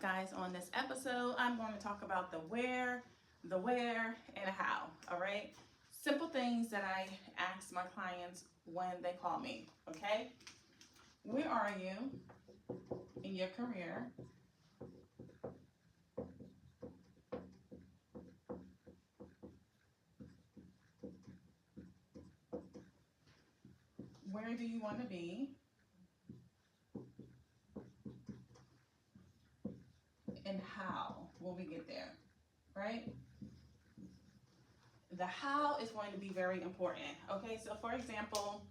guys, on this episode, I'm going to talk about the where, and how, all right? Simple things that I ask my clients when they call me, okay? Where are you in your career? Where do you want to be? And how will we get there, right? The how is going to be very important, okay? So for example,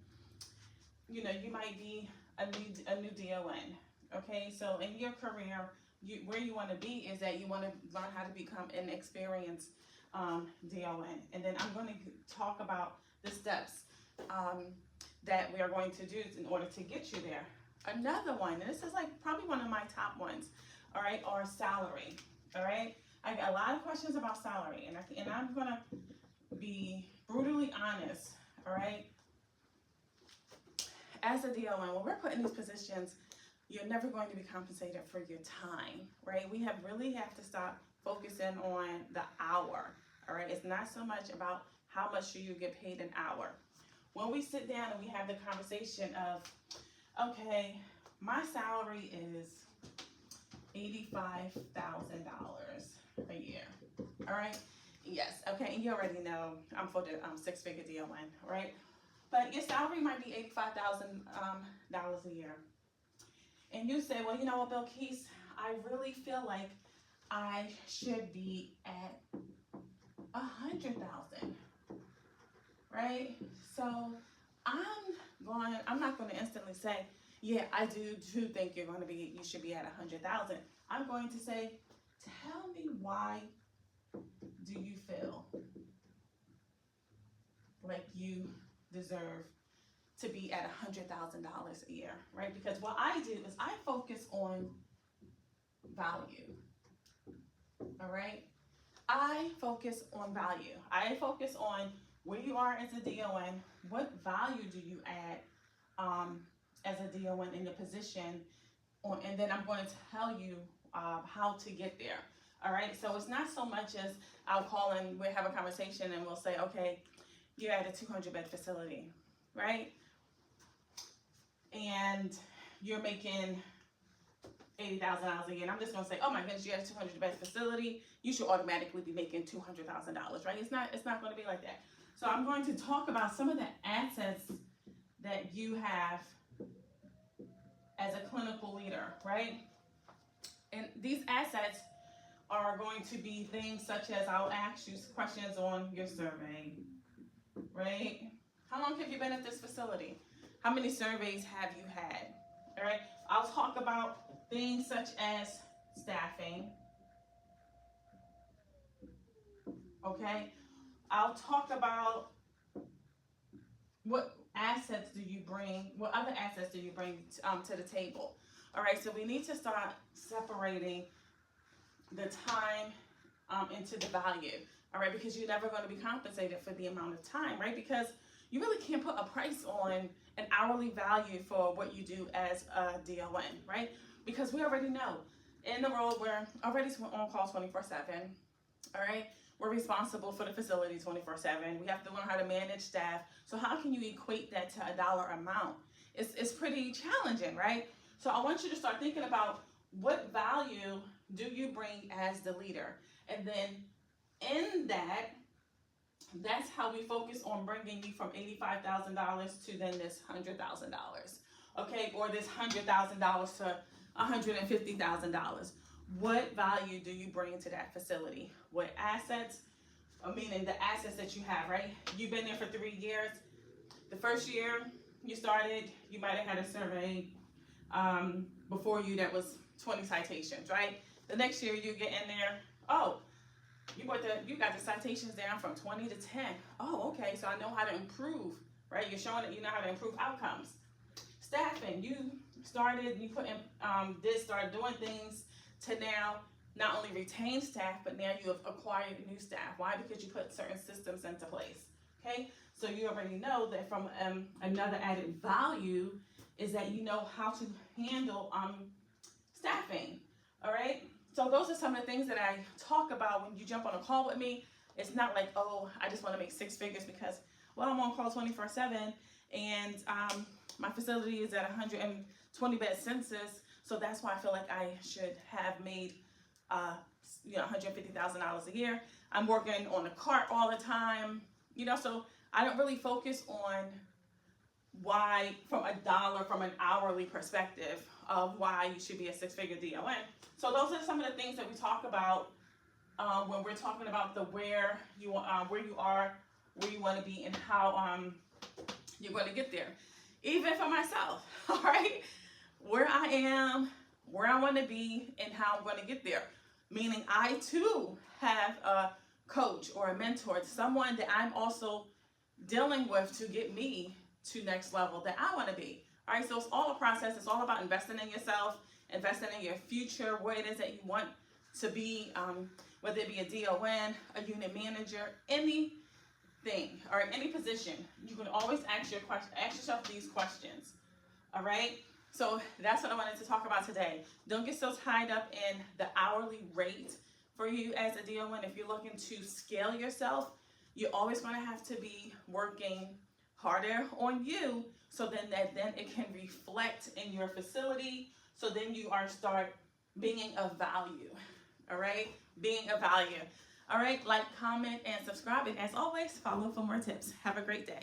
you might be a new DON, okay? So in your career, where you want to be is that you want to learn how to become an experienced DON. And then I'm going to talk about the steps that we are going to do in order to get you there. Another one, and this is like probably one of my top ones, all right, or salary, all right? I got a lot of questions about salary, and I'm gonna be brutally honest, all right? As a DON, when we're put in these positions, you're never going to be compensated for your time, right? We really have to stop focusing on the hour, all right? It's not so much about how much do you get paid an hour. When we sit down and we have the conversation of, okay, my salary is $85,000 a year, all right? Yes, okay, and you already know I'm for the six-figure DON, right? But your salary might be $85,000 a year. And you say, well, you know what, Belkis, I really feel like I should be at $100,000, right? So I'm not going to instantly say, yeah, I do think you should be at 100,000. I'm going to say, tell me, why do you feel like you deserve to be at $100,000 a year, right? Because what I do is I focus on value, all right? I focus on value. I focus on where you are as a DON, what value do you add as a DON in your position, and then I'm going to tell you how to get there. All right, so it's not so much as I'll call and we'll have a conversation and we'll say, okay, you're at a 200-bed facility, right? And you're making $80,000 a year. And I'm just going to say, oh my goodness, you're at a 200-bed facility. You should automatically be making $200,000, right? It's not going to be like that. So I'm going to talk about some of the assets that you have as a clinical leader, right? And these assets are going to be things such as, I'll ask you questions on your survey, right? How long have you been at this facility? How many surveys have you had? All right. I'll talk about things such as staffing. Okay. I'll talk about what assets do you bring, what other assets do you bring to the table. All right. So we need to start separating the time into the value. All right. Because you're never going to be compensated for the amount of time, right? Because you really can't put a price on an hourly value for what you do as a DON, right? Because we already know in the role we're already on call 24/7, all right? We're responsible for the facility 24/7. We have to learn how to manage staff. So how can you equate that to a dollar amount? It's pretty challenging, right? So I want you to start thinking about what value do you bring as the leader? And then in that's how we focus on bringing you from $85,000 to then this $100,000, okay? Or this $100,000 to $150,000. What value do you bring to that facility? What assets, meaning the assets that you have, right? You've been there for 3 years. The first year you started, you might have had a survey before you that was 20 citations, right? The next year you get in there, oh, you got the citations down from 20 to 10. Oh, okay, so I know how to improve, right? You're showing that you know how to improve outcomes. Staffing, you started, you put in, started doing things to now not only retain staff, but now you have acquired new staff. Why? Because you put certain systems into place, okay? So you already know that from another added value is that you know how to handle staffing, all right? So those are some of the things that I talk about when you jump on a call with me. It's not like, oh, I just want to make six figures because, well, I'm on call 24/7 and my facility is at 120 bed census. So that's why I feel like I should have made, $150,000 a year. I'm working on the cart all the time, so I don't really focus on why from an hourly perspective of why you should be a six-figure DON. So those are some of the things that we talk about when we're talking about where you are, where you want to be, and how you're going to get there. Even for myself, all right, where I am, where I want to be, and how I'm going to get there. Meaning I too have a coach or a mentor, someone that I'm also dealing with to get me to next level that I want to be. All right, so it's all a process. It's all about investing in yourself, investing in your future, what it is that you want to be, whether it be a DON, a unit manager, anything, or any position. You can always ask yourself these questions. All right, so that's what I wanted to talk about today. Don't get so tied up in the hourly rate for you as a DON. If you're looking to scale yourself, you're always going to have to be working harder on you, so then it can reflect in your facility. So then you start being of value. All right, being of value. All right, like, comment, and subscribe. And as always, follow for more tips. Have a great day.